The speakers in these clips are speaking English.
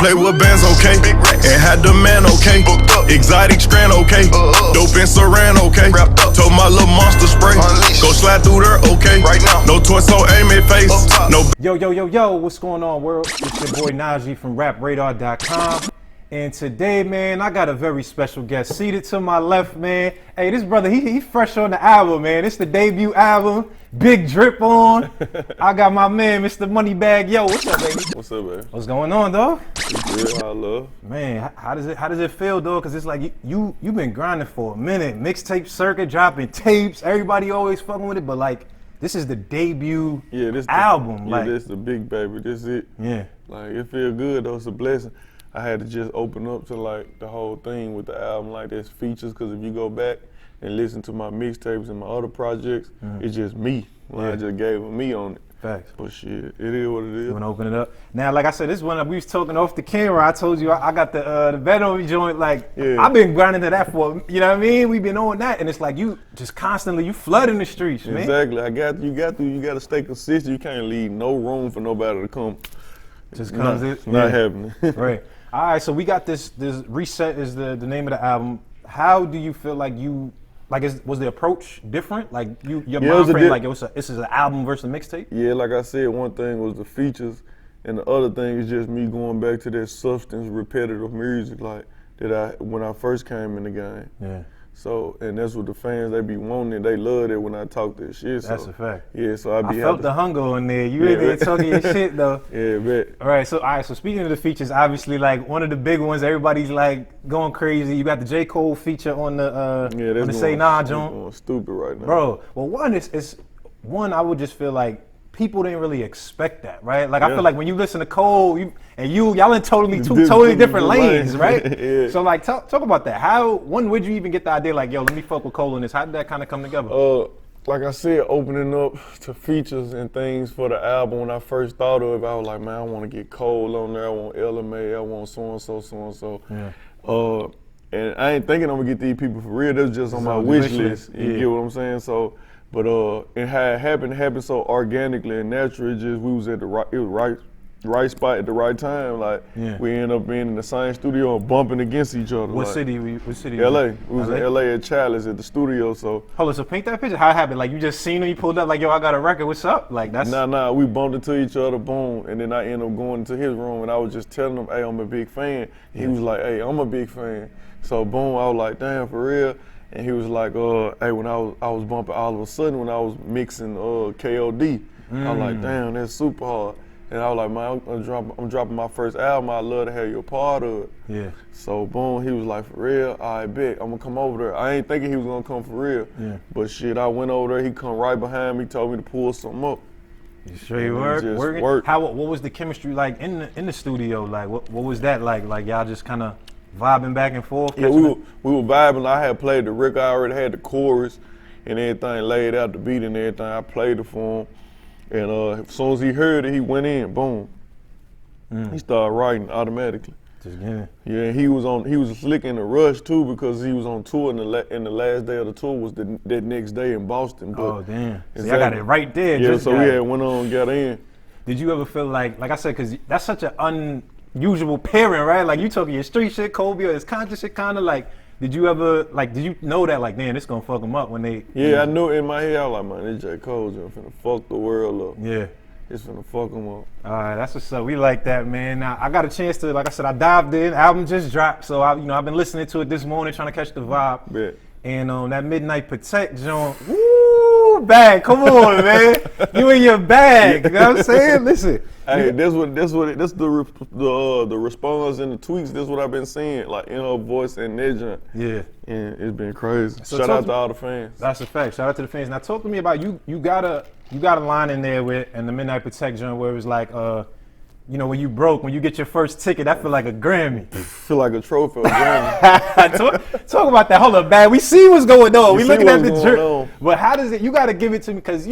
Play with bands, okay. And had the man, okay. Exotic strand, okay. Dope and saran, okay. Told my little monster spray. Go slide through there, okay. No torso, aim at face. No. Yo, what's going on, world? It's your boy Najee from RapRadar.com. And today, man, I got a very special guest seated to my left, man. Hey, this brother, he fresh on the album, man. It's the debut album, big drip on. I got my man, Mr. Moneybagg Yo. What's up, baby? What's up, man? What's going on, dog? Good, I love. Man, how does it feel, dog? Cause it's like you've been grinding for a minute, mixtape circuit, dropping tapes. Everybody always fucking with it, but like this is the debut album. This the big baby. This it. Yeah. Like it feel good though. It's a blessing. I had to just open up to like the whole thing with the album, like there's features, cause if you go back and listen to my mixtapes and my other projects, it's just me. I just gave it me on it. Facts. But shit, it is what it is. You wanna open it up? Now, like I said, this one we was talking off the camera. I told you I got the Venom joint. Like I've been grinding to that for, you know what I mean? We've been on that, and it's like you just constantly flooding the streets, man. Exactly. You got to stay consistent. You can't leave no room for nobody to come. Just comes it's not happening. Right. All right, so we got this Reset is the name of the album. How do you feel like was the approach different? Like your mind frame, like this is an album versus a mixtape? Yeah, like I said, one thing was the features, and the other thing is just me going back to that substance, repetitive music, like when I first came in the game. Yeah. So, and that's what the fans, they be wanting. They love it when I talk that shit. That's a fact. Yeah, so I felt the hunger in there. You really talking your shit though. Yeah, bet. All right, so speaking of the features, obviously like one of the big ones, everybody's like going crazy. You got the J. Cole feature on the Say Nah joint. Going stupid right now. Bro, well one I would just feel like people didn't really expect that, right? Like I feel like when you listen to Cole, y'all in totally different lanes, right? Yeah. So like talk about that. Would you even get the idea like, yo, let me fuck with Cole in this? How did that kind of come together? Like I said, opening up to features and things for the album, when I first thought of it, I was like, man, I want to get Cole on there, I want LMA, I want so-and-so. Yeah. And I ain't thinking I'm gonna get these people for real. That was just on my wish list. You get what I'm saying? So, but it had happened so organically and naturally. Just we was at the right spot at the right time. Like we ended up being in the same studio and bumping against each other. What city? LA. We was in LA at Chalice at the studio. So hold on. So paint that picture. How it happened? Like you just seen him, you pulled up like, yo, I got a record. What's up? Like that's Nah. We bumped into each other. Boom. And then I ended up going into his room and I was just telling him, hey, I'm a big fan. He was like, hey, I'm a big fan. So boom, I was like, damn, for real. And he was like, hey, when I was bumping all of a sudden when I was mixing KOD, I was like, damn, that's super hard. And I was like, man, I'm dropping my first album. I'd love to have you a part of it. Yeah. So boom, he was like, for real, I bet I'm gonna come over there. I ain't thinking he was gonna come for real. Yeah. But shit, I went over there. He come right behind me, told me to pull something up. You sure you working? What was the chemistry like in the studio? Like what was that like? Like y'all just kind of vibing back and forth? Yeah, we were vibing. I had played the record. I already had the chorus and everything laid out, the beat and everything. I played it for him. And as soon as he heard it, he went in, boom. He started writing automatically. Just getting. Yeah, he was slick in the rush too because he was on tour and the last day of the tour was that next day in Boston. But oh damn. So y'all got it right there. Yeah, so we had went on and got in. Did you ever feel like I said, cause that's such an unusual pairing, right? Like you talking your street shit, Kobe, or his conscious shit kinda like. Did you ever, did you know that, like, man, this gonna fuck them up when they... Yeah, I knew in my head, I was like, man, this J. Cole's finna fuck the world up. Yeah. It's finna fuck them up. All right, that's what's up. We like that, man. Now, I got a chance to, like I said, I dived in. Album just dropped, so I've been listening to it this morning, trying to catch the vibe. Yeah. And that Midnight Protect joint, woo, bag, come on, man. You in your bag, you know what I'm saying? Listen. Hey, this the response and the tweets. This what I've been seeing, like in her voice and that joint. Yeah. And it's been crazy. So shout out to all the fans. That's a fact. Shout out to the fans. Now talk to me about you got a line in there in the Midnight Protect joint where it was like, when you broke, when you get your first ticket, that feel like a Grammy. Feel like a trophy, a Grammy. Talk about that. Hold up, man. We see what's going on. We looking at the drip. But how does it, you got to give it to me because,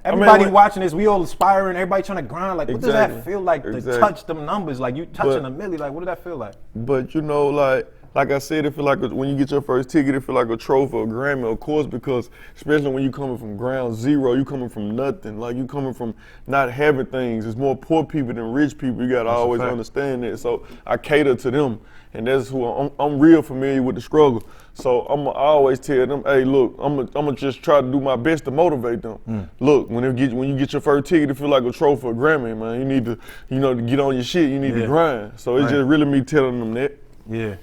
everybody watching this, we all aspiring, everybody trying to grind. Like, what does that feel like to touch them numbers? Like, you touching a milli, like, what did that feel like? But, like, like I said, it feel like when you get your first ticket, it feel like a trophy, a Grammy, of course, because especially when you coming from ground zero, you coming from nothing, like you coming from not having things. It's more poor people than rich people. You gotta always understand that. So I cater to them, and that's who I'm real familiar with the struggle. So I always tell them, hey, look, I'm gonna just try to do my best to motivate them. Look, when you get your first ticket, it feel like a trophy, a Grammy, man. You need to, to get on your shit. You need to grind. So it's just really me telling them that. Yeah.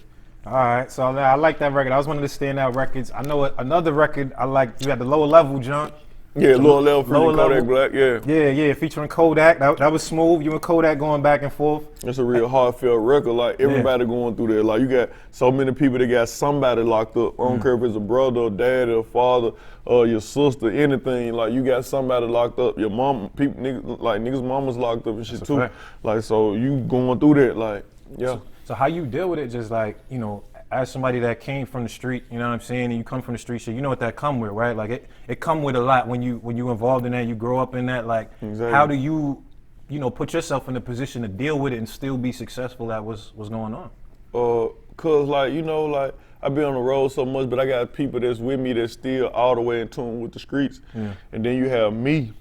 All right. So I like that record. That was one of the standout records. I know another record I like. You had the Lower Level jump. Yeah, Lower Level featuring Kodak Black. Yeah. Yeah, featuring Kodak. That was smooth. You and Kodak going back and forth. It's a real heartfelt record. Like everybody going through there. Like you got so many people that got somebody locked up. I don't care if it's a brother, or dad, or father, or your sister, anything. Like you got somebody locked up. Your mom, people, niggas' mamas locked up and shit too. Like so you going through that. Like So how you deal with it? Just like as somebody that came from the street, you know what I'm saying, and you come from the street shit, you know what that come with, right? Like it come with a lot when you involved in that, you grow up in that. Like how do you put yourself in a position to deal with it and still be successful at what's going on? Cause like I be on the road so much, but I got people that's with me that's still all the way in tune with the streets. And then you have me,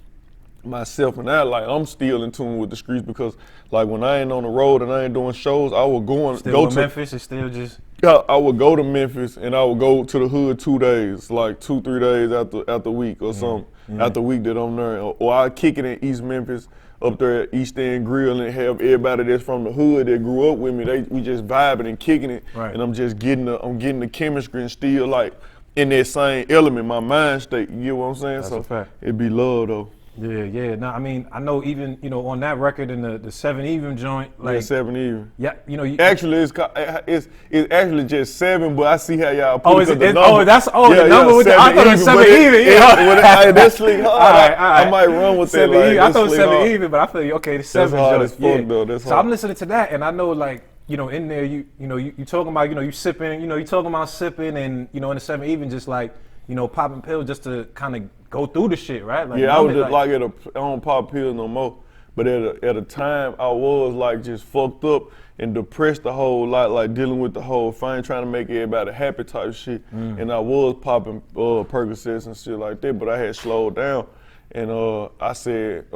myself, and I'm still in tune with the streets because like when I ain't on the road and I ain't doing shows, I will go to Memphis. It's still just. Yeah, I would go to Memphis and I would go to the hood 2 days, like 2-3 days after the week or something. After the week that I'm there, or I kick it in East Memphis up there at East End Grill and have everybody that's from the hood that grew up with me. We just vibing and kicking it, and I'm just getting the chemistry and still like in that same element, my mind state. You get what I'm saying? That's a fact. It be love though. Yeah. No, I mean, I know even, on that record in the 7 Even joint, like. Yeah, 7 Even. Yeah, Actually, it's actually just 7, but I see how y'all put the number. The number with I thought it was 7 Even. Yeah. That's slick hard. All right. I might run with that. I thought it was 7 Even, but I feel okay, the 7 That's hard as fuck though. That's hard. So I'm listening to that, and I know like, in there, you talking about, you sipping, you talking about sipping, and, in the 7 Even, just like, popping pills just to kind of go through the shit, right? Like, I was just like I don't pop pills no more. But at a time, I was like just fucked up and depressed a whole lot, like dealing with the whole thing, trying to make everybody happy type shit. And I was popping Percocets and shit like that, but I had slowed down. And I said,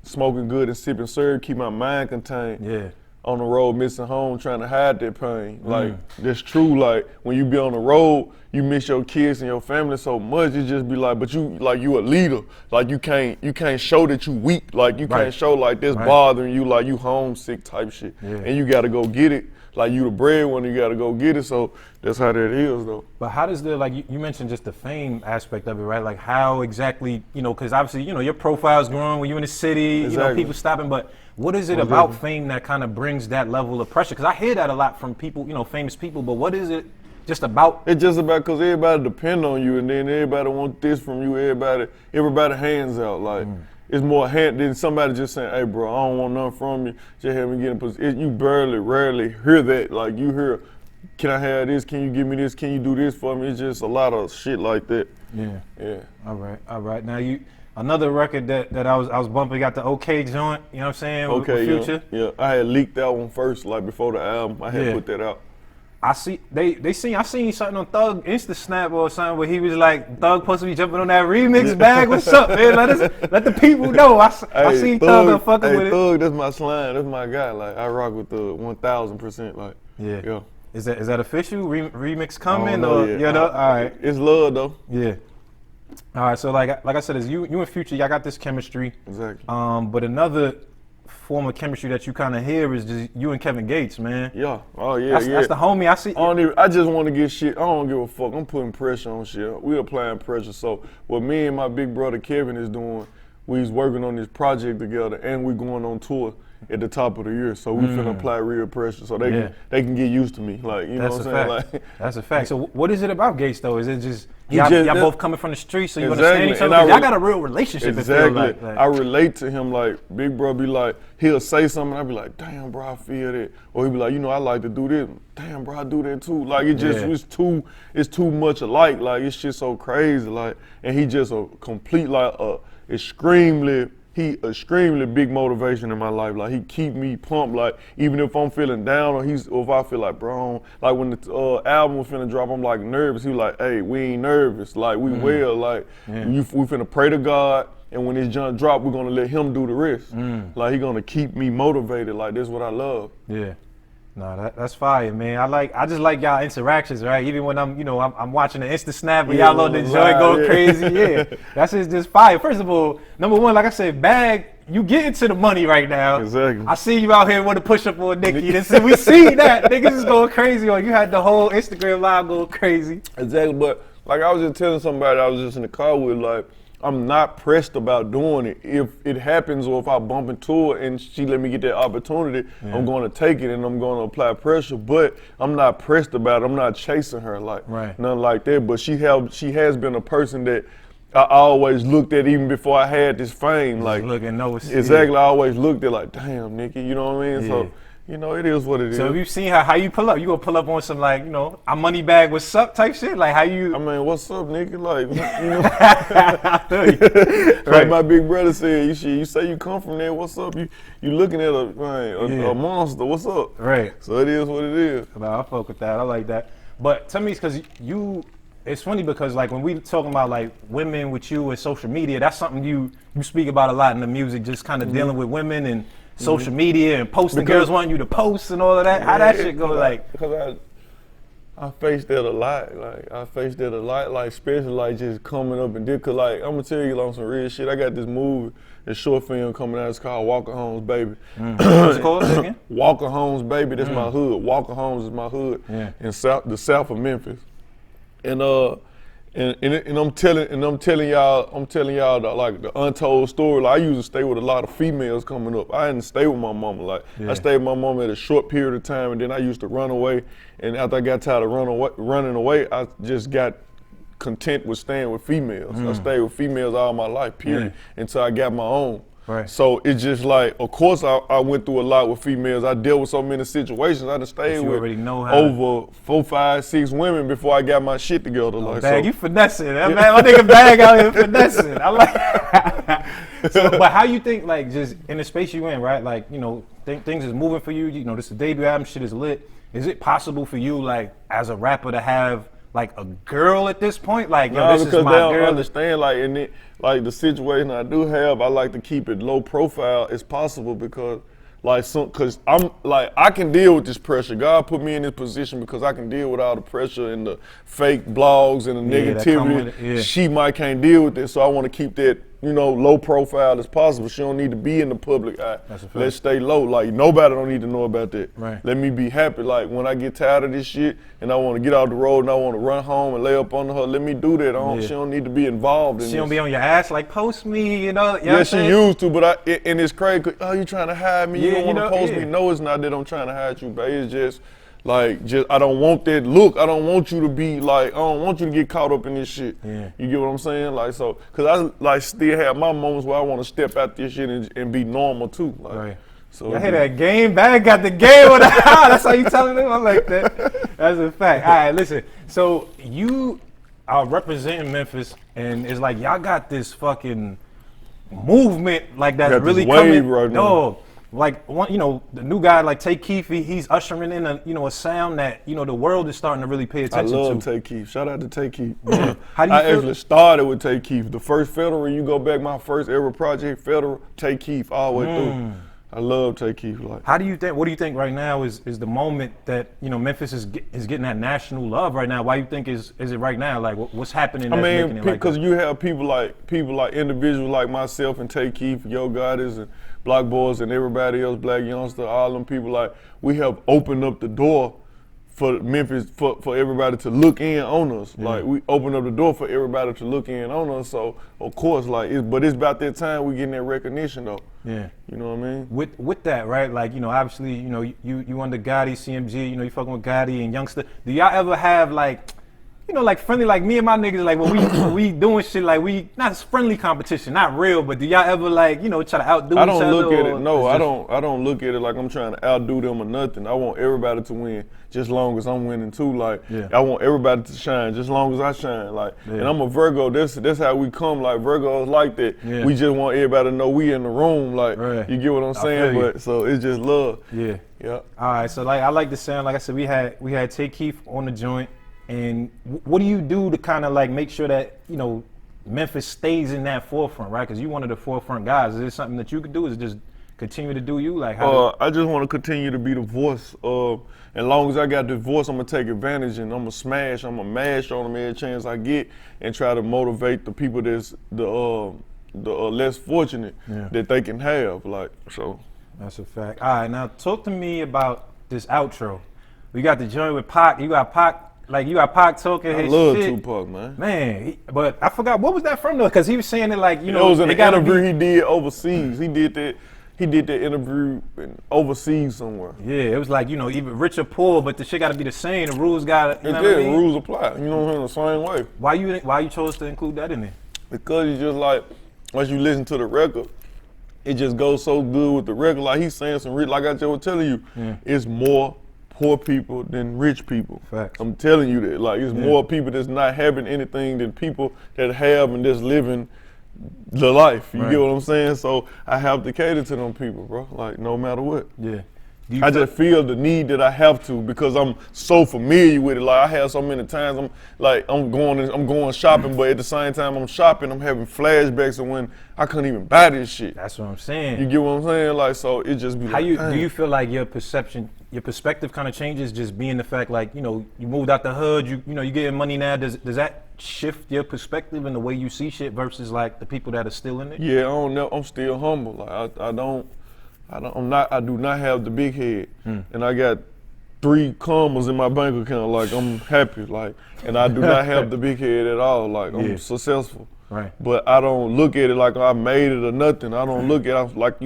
smoking good and sipping syrup, keep my mind contained. Yeah. On the road, missing home, trying to hide that pain. Like, that's true. Like, when you be on the road, you miss your kids and your family so much, it just be like, but you a leader. Like, you can't show that you weak. Like, you can't show like this bothering you, like you homesick type shit. And you gotta go get it. Like, you the breadwinner, you gotta go get it. So that's how that is though. But how does you mentioned just the fame aspect of it, right? Like how exactly, because obviously, your profile's growing when you're in the city, people stopping, but what is it about fame that kind of brings that level of pressure? Because I hear that a lot from people, famous people, but what is it just about? It's just about because everybody depend on you, and then everybody want this from you, everybody hands out. Like, it's more hand than somebody just saying, hey bro, I don't want nothing from you, just have me get in position. You rarely hear that. Like you hear, can I have this, can you give me this, can you do this for me? It's just a lot of shit like that. Yeah. All right. Now another record that I was bumping, got the OK joint, you know what I'm saying? Okay, with Future. Yeah. I had leaked that one first, like before the album. I had put that out. I seen something on Thug Insta Snap or something where he was like, Thug supposed to be jumping on that remix bag. What's up, man? Let the people know. I seen Thug fucking with it. Thug, that's my slime. That's my guy. Like I rock with Thug 1000%. Like yeah. Is that official? Remix coming? All right. It's love though. Yeah. All right. So like I said, it's you and Future. Y'all got this chemistry. Exactly. But another form of chemistry that you kind of hear is just you and Kevin Gates, man. Yeah. Oh yeah. That's the homie. I see. I just want to get shit. I don't give a fuck. I'm putting pressure on shit. We applying pressure. So what me and my big brother Kevin is doing, we's working on this project together, and we going on tour at the top of the year. So we finna apply real pressure so they can get used to me. Like, you know what I'm saying? Like, that's a fact. So what is it about Gates though? Is it just y'all both coming from the streets, so you understand each other? Y'all got a real relationship. Exactly. It feels like. I relate to him. Like big bro be like, he'll say something, I be like, damn bro, I feel that. Or he be like, I like to do this. Damn bro, I do that too. Like it's too much alike. Like it's just so crazy. Like, and he just a complete extremely. he extremely big motivation in my life. Like he keep me pumped. Like even if I'm feeling down or if I feel like bro, like when the album was finna drop, I'm like nervous. He was like, hey, we ain't nervous. Like we well. Like we finna pray to God. And when this junk drop, we're gonna let him do the rest. Like he gonna keep me motivated. Like this is what I love. Yeah. No, that's fire, man. I just like y'all interactions, right? Even when I'm watching the Insta Snap and y'all on the joint going crazy. Yeah, that's just fire. First of all, number one, like I said, Bag, you get into the money right now. Exactly. I see you out here with a push up on Nicki. We see that niggas is going crazy on you. Had the whole Instagram live going crazy. Exactly, but like I was just telling somebody I was just in the car with, like, I'm not pressed about doing it. If it happens or if I bump into her and she let me get that opportunity, I'm going to take it and I'm going to apply pressure. But I'm not pressed about it. I'm not chasing her, like nothing like that. But she has been a person that I always looked at even before I had this fame. Like exactly, I always looked at like, damn, Nicki, you know what I mean? So. You know, it is what it is. So if you seen how you pull up, you gonna pull up on some like, a Moneybagg what's up type shit? Like how you? I mean, what's up, nigga? Like, I feel you. Like my big brother said, you say you come from there, what's up? You looking at a monster, what's up? Right. So it is what it is. No, I fuck with that, I like that. But tell me, because it's funny because like when we talking about like women with you and social media, that's something you speak about a lot in the music, just kind of dealing with women and social media and posting, girls wanting you to post and all of that. How that shit go? Like, because I faced that a lot. Like especially like just coming up and did. Cause like I'm gonna tell you on some real shit. I got this movie, this short film coming out. It's called Walker Homes Baby. What's it called again? Walker Homes Baby. That's my hood. Walker Homes is my hood in the south of Memphis. And I'm telling y'all the untold story. Like I used to stay with a lot of females coming up. I didn't stay with my mama. Like I stayed with my mama at a short period of time, and then I used to run away. And after I got tired of running away, I just got content with staying with females. I stayed with females all my life, period, until I got my own. Right. So it's just like, of course, I went through a lot with females. I dealt with so many situations. I done stayed with over 4, 5, 6 women before I got my shit together. Like, Bag, you finessing, man. My nigga Bag out here finessing. I like. So, but how you think, like, just in the space you in, right? Like, things is moving for you. This is the debut album. Shit is lit. Is it possible for you, like, as a rapper, to have like a girl at this point? Like, this is my girl. They don't understand, like, in it, like the situation I do have, I like to keep it low profile as possible because, like, cause I'm like, I can deal with this pressure. God put me in this position because I can deal with all the pressure and the fake blogs and the negativity. She might can't deal with it, so I want to keep that, low profile as possible. She don't need to be in the public eye. Let's stay low. Like nobody don't need to know about that. Right. Let me be happy. Like when I get tired of this shit and I want to get out the road and I want to run home and lay up on her, let me do that. She don't need to be involved in this. She don't be on your ass like post me, Yeah, she used to, but and it's crazy. Oh, you trying to hide me? You don't want to post me? No, it's not that I'm trying to hide you, babe. It's just. Like, I don't want that look. I don't want you to be like, I don't want you to get caught up in this shit. Yeah. You get what I'm saying? Like, so, cause I like still have my moments where I want to step out this shit and be normal too. Like, right. So I hear that game Bag got the game with the That's how you telling them? I like that. That's a fact. All right, listen. So you are representing Memphis, and it's like y'all got this fucking movement like that's really coming. Right now. Like the new guy like Tay Keith, he's ushering in a sound that the world is starting to really pay attention to. I love Tay Keith. Shout out to Tay Keith. Yeah. How do you feel? Actually started with Tay Keith. The first Federal, you go back, my first ever project, Federal, Tay Keith all the way through. I love Tay Keith. Like, how do you think? What do you think right now is the moment that Memphis is getting that national love right now? Why you think is it right now? Like what's happening? I mean, because you have people like individuals like myself and Tay Keith, Yo Goddess and Block Boys and everybody else, Black Youngster, all them people, like we have opened up the door for Memphis for everybody to look in on us. Yeah. Like we opened up the door for everybody to look in on us. So of course, but it's about that time we getting that recognition though. Yeah. You know what I mean? With that, right? Like, obviously, you under Gotti, CMG, you fucking with Gotti and Youngster. Do y'all ever have like like friendly, like me and my niggas, like when we doing shit, like we not friendly competition, not real, but do y'all ever like, try to outdo each other? I don't look at it. No, I don't look at it like I'm trying to outdo them or nothing. I want everybody to win, just long as I'm winning too. Like I want everybody to shine, just long as I shine. Like, and I'm a Virgo. That's how we come. Like Virgos like that. Yeah. We just want everybody to know we in the room. Like you get what I'm saying? feel you. But so it's just love. Yeah. Yeah. All right, so like I like the sound. Like I said, we had Tay Keith on the joint. And what do you do to kind of like make sure that, Memphis stays in that forefront, right? Because you one of the forefront guys. Is there something that you could do? Is it just continue to do you? Like I just want to continue to be the voice. As long as I got the voice, I'm going to take advantage and I'm going to mash on them every chance I get and try to motivate the people that's the less fortunate that they can have. Like, so. That's a fact. All right, now talk to me about this outro. We got the joint with Pac. You got Pac. Like you got Pac talking his shit. I love Tupac, man. Man, but I forgot, what was that from though? Because he was saying it like, it was in an interview he did overseas. He did that interview overseas somewhere. Yeah, it was like, even rich or poor, but the shit got to be the same. The rules got to, rules apply. You know what I'm saying? The same way. Why you chose to include that in there? Because it's just like, once you listen to the record, it just goes so good with the record. Like he's saying some like I just was telling you, it's more poor people than rich people. Facts. I'm telling you that. Like it's more people that's not having anything than people that have and just living the life. You get what I'm saying? So I have to cater to them people, bro. Like no matter what. Yeah. I just feel the need that I have to because I'm so familiar with it. Like I have so many times I'm going shopping, but at the same time I'm shopping, I'm having flashbacks of when I couldn't even buy this shit. That's what I'm saying. You get what I'm saying? Like so it just be do you feel like your perspective kind of changes just being the fact like, you moved out the hood, you getting money now, does that shift your perspective and the way you see shit versus like the people that are still in it? Yeah, I don't know. I'm still humble. Like I do not have the big head, and I got 3 commas in my bank account. Like I'm happy, like, and I do not have the big head at all. Like I'm successful, right? But I don't look at it like I made it or nothing. I don't look at it like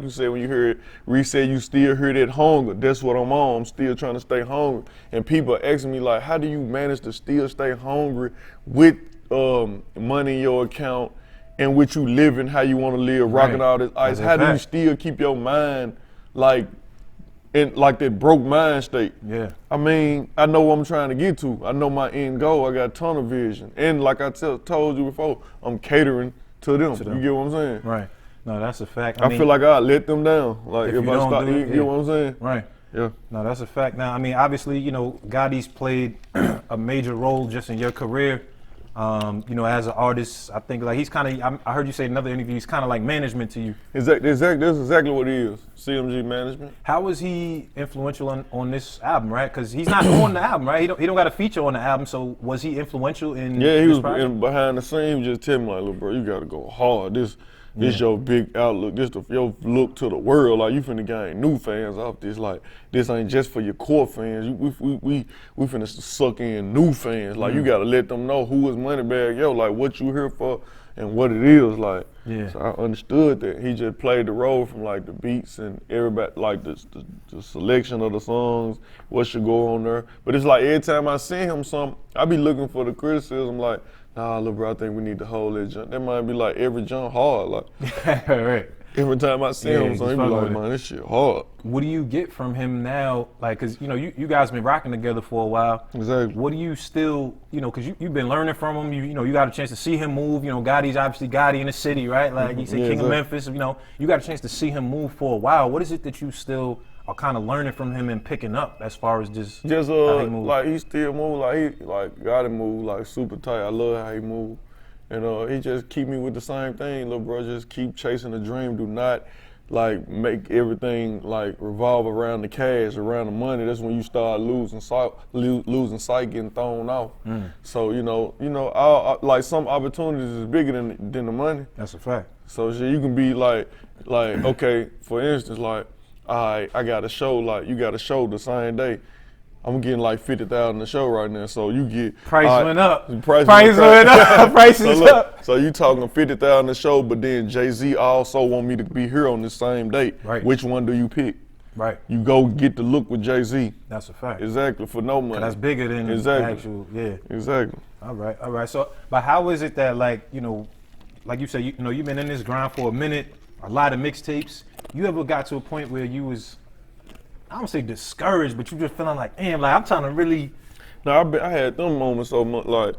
you said when you hear it. Reset, you still hear that hunger. That's what I'm on. I'm still trying to stay hungry, and people are asking me like, how do you manage to still stay hungry with money in your account? And with you living how you want to live, rocking all this ice, how do you still keep your mind like in like that broke mind state? Yeah. I mean, I know what I'm trying to get to. I know my end goal. I got tunnel vision. And like I told you before, I'm catering to them. You get what I'm saying? Right. No, that's a fact. I feel like I let them down. Like if I stop, you get what I'm saying? Right. Yeah. No, that's a fact. Now, I mean, obviously, Gotti's played a major role just in your career. As an artist, I think like he's kind of, I heard you say in another interview, he's kind of like management to you. Exactly, that's exactly what he is, CMG Management. How was he influential on this album, right? Because he's not on the album, right? He don't got a feature on the album, so was he influential in Yeah, he this was behind the scenes, just tell me like, look bro, you gotta go hard. This your big outlook, this your look to the world. Like you finna gain new fans off this. Like this ain't just for your core fans. We finna suck in new fans. Like you gotta let them know who is Moneybagg Yo, like what you here for and what it is. Like so I understood that. He just played the role from like the beats and everybody like the selection of the songs, what should go on there. But it's like every time I see him something, I be looking for the criticism like, nah, little bro, I think we need to hold that jump. That might be like every jump hard. Like right. Every time I see him, so he be like, man, this shit hard. What do you get from him now? Like, cause you guys been rocking together for a while. Exactly. What do you still, cause you've been learning from him. You got a chance to see him move. Gotti's obviously Gotti in the city, right? Like you said, King of Memphis. You got a chance to see him move for a while. What is it that you still are kind of learning from him and picking up as far as just how he moves? Like he still move like Gotti move like super tight. I love how he move. And he just keep me with the same thing, little bro. Just keep chasing the dream. Do not like make everything like revolve around the cash, around the money. That's when you start losing sight, getting thrown off. So like some opportunities is bigger than the money. That's a fact. So you can be like okay, for instance, like I got a show, like you got a show the same day. I'm getting like $50,000 a show right now, so you get price went up. Price went up. Price is up. So you talking $50,000 a show, but then Jay-Z also want me to be here on the same date. Right. Which one do you pick? Right. You go get the look with Jay-Z. That's a fact. Exactly, for no money. That's bigger than exactly. the actual, yeah. Exactly. All right. So, but how is it that, like, you know, like you said, you know, you've been in this grind for a minute, a lot of mixtapes. You ever got to a point where you was, I don't say discouraged, but you just feeling like, damn, like I'm trying to really. No, I had them moments so much like,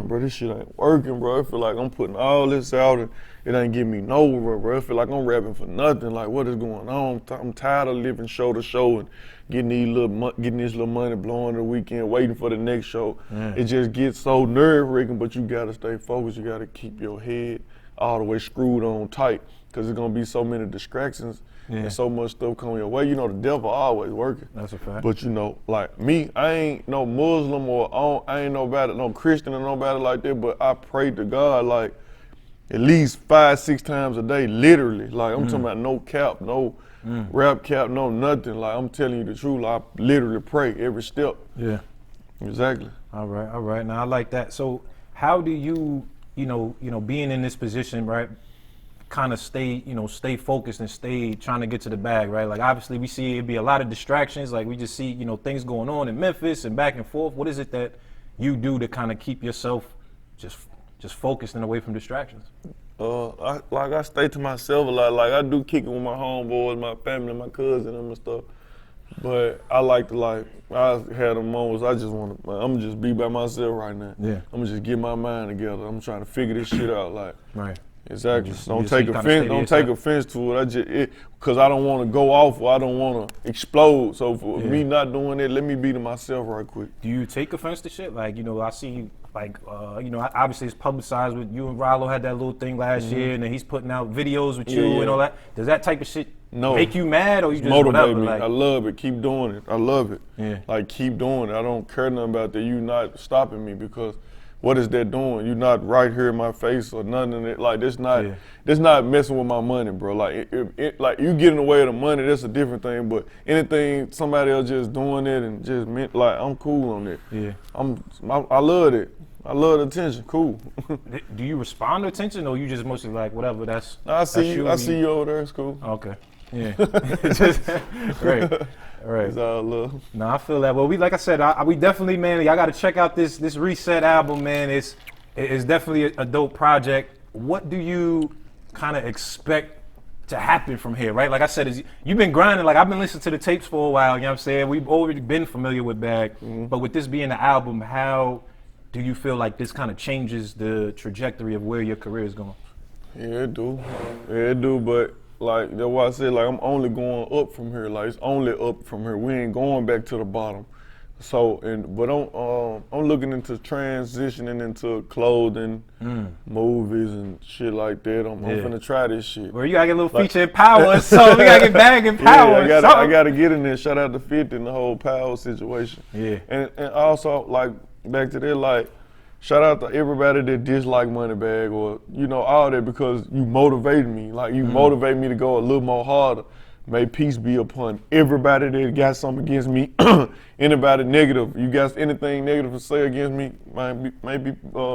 bro, this shit ain't working, bro. I feel like I'm putting all this out and it ain't getting me nowhere, bro. I feel like I'm rapping for nothing. Like, what is going on? I'm tired of living show to show and getting this little money, blowing the weekend, waiting for the next show. It just gets so nerve-wracking, but you gotta stay focused. You gotta keep your head all the way screwed on tight, because there's gonna be so many distractions and so much stuff coming your way. You know, the devil always working. That's a fact. But you know, like me, I ain't no Muslim or I ain't no Christian or nobody like that, but I pray to God like at least 5-6 times a day, literally. Like I'm talking about no cap, no rap cap, no nothing. Like I'm telling you the truth. Like, I literally pray every step. Yeah. Exactly. All right. Now I like that. So how do you being in this position, right, kind of stay focused and stay trying to get to the bag, right? Like obviously we see it be a lot of distractions. Like we just see, things going on in Memphis and back and forth. What is it that you do to kind of keep yourself just focused and away from distractions? I stay to myself a lot. Like I do kick it with my homeboys, my family, my cousin and stuff. But I like to I had them moments I'm gonna just be by myself right now. Yeah. I'm gonna just get my mind together. I'm trying to figure this shit out. Like, right. Exactly. Don't take offense to it. Because I don't want to go off or I don't want to explode. So for me not doing it, let me be to myself right quick. Do you take offense to shit? Like, I see you, like, obviously it's publicized with you and Ralo had that little thing last year, and then he's putting out videos with you and all that. Does that type of shit make you mad, or you just motivate whatever? Me. Like, I love it. Keep doing it. I love it. Yeah. Like, keep doing it. I don't care nothing about that. You not stopping me, because what is that doing? You're not right here in my face or nothing. In it. Like, this not messing with my money, bro. Like, like you get in the way of the money, that's a different thing. But anything somebody else just doing it and just like, I'm cool on it. Yeah. I love it. I love the attention. Cool. Do you respond to attention, or you just mostly like whatever? I see you over there. It's cool. Okay. Yeah. Right. It's all love. No, I feel that. Well, like I said, we definitely, man, y'all got to check out this Reset album, man. It's definitely a dope project. What do you kind of expect to happen from here, right? Like I said, you've been grinding. Like, I've been listening to the tapes for a while, you know what I'm saying? We've already been familiar with Bag, but with this being the album, how do you feel like this kind of changes the trajectory of where your career is going? Yeah, it do, but like, that's why I said, like, I'm only going up from here. Like, it's only up from here. We ain't going back to the bottom. So, but I'm looking into transitioning into clothing, movies and shit like that. I'm finna try this shit. Well, you gotta get a little feature in Power, so we gotta get Bag in Power. Yeah, I gotta get in there. Shout out to 50 and the whole Power situation. Yeah. And also, like, back to that, like, shout out to everybody that dislike Moneybagg or, all that, because you motivated me. Like, you motivate me to go a little more harder. May peace be upon everybody that got something against me. Anybody negative, you got anything negative to say against me, maybe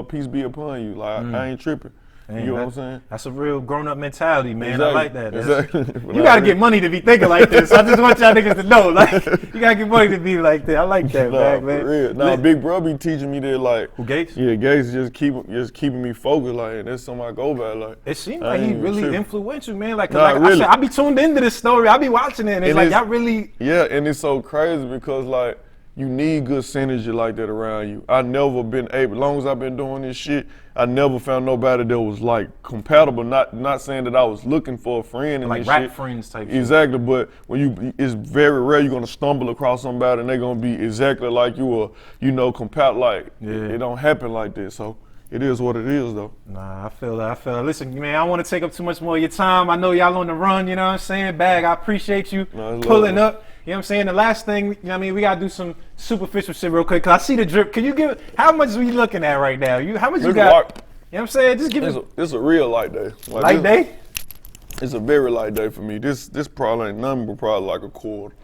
peace be upon you. Like, I ain't tripping. You know what I'm saying? That's a real grown-up mentality, man. Exactly. I like that. Exactly. You gotta get money to be thinking like this. I just want y'all niggas to know, like, you gotta get money to be like that. I like that, man. For real. Nah, Big Bro be teaching me that, like. Who, Gates? Yeah, Gates just keeping me focused, like, and that's something I go by, like. It seems like he really influential, man. Like, 'cause really. I be tuned into this story. I be watching it, and it's like, y'all really. Yeah, and it's so crazy because, like, you need good synergy like that around you. I never been able, as long as I've been doing this shit, I never found nobody that was like compatible. Not saying that I was looking for a friend and like this rap shit. friends type Exactly, but it's very rare you're gonna stumble across somebody and they're gonna be exactly like you or, compatible. Like, it don't happen like this. So it is what it is, though. Nah, I feel that. Listen, man, I don't want to take up too much more of your time. I know y'all on the run, you know what I'm saying? Bag, I appreciate you pulling up. You know what I'm saying? The last thing, we got to do some superficial shit real quick, because I see the drip. Can you give, how much are we looking at right now? How much you got? You know what I'm saying? Just give it. It's a real light day. Light day? It's a very light day for me. This probably ain't nothing but probably like a quarter.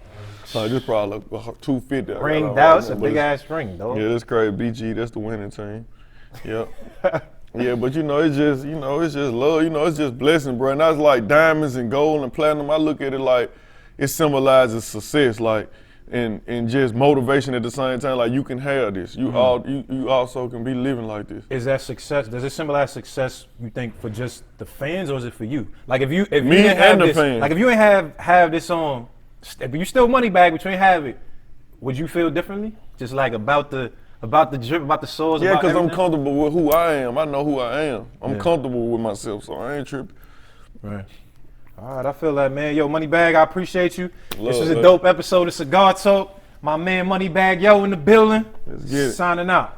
Like, this probably like 250. Ring Dallas, a big ass ring, though. Yeah, that's crazy. BG, that's the winning team. Yep. Yeah, but it's just, it's just love. It's just blessing, bro. And that's like diamonds and gold and platinum. I look at it like, it symbolizes success, like, and just motivation at the same time. Like, you can have this. You also can be living like this. Is that success? Does it symbolize success, you think, for just the fans, or is it for you? Like, if you Me didn't have and the this, fans. like if you ain't have this on, but you still Moneybagg, but you ain't have it, would you feel differently? Just like about the drip, about the sauce? Yeah, because because I'm comfortable with who I am. I know who I am. I'm comfortable with myself, so I ain't tripping. Right. All right, I feel that, man. Yo, Moneybagg, I appreciate you. This is a Love. dope episode of Cigar Talk. My man Moneybagg Yo in the building. Let's get it. Signing out.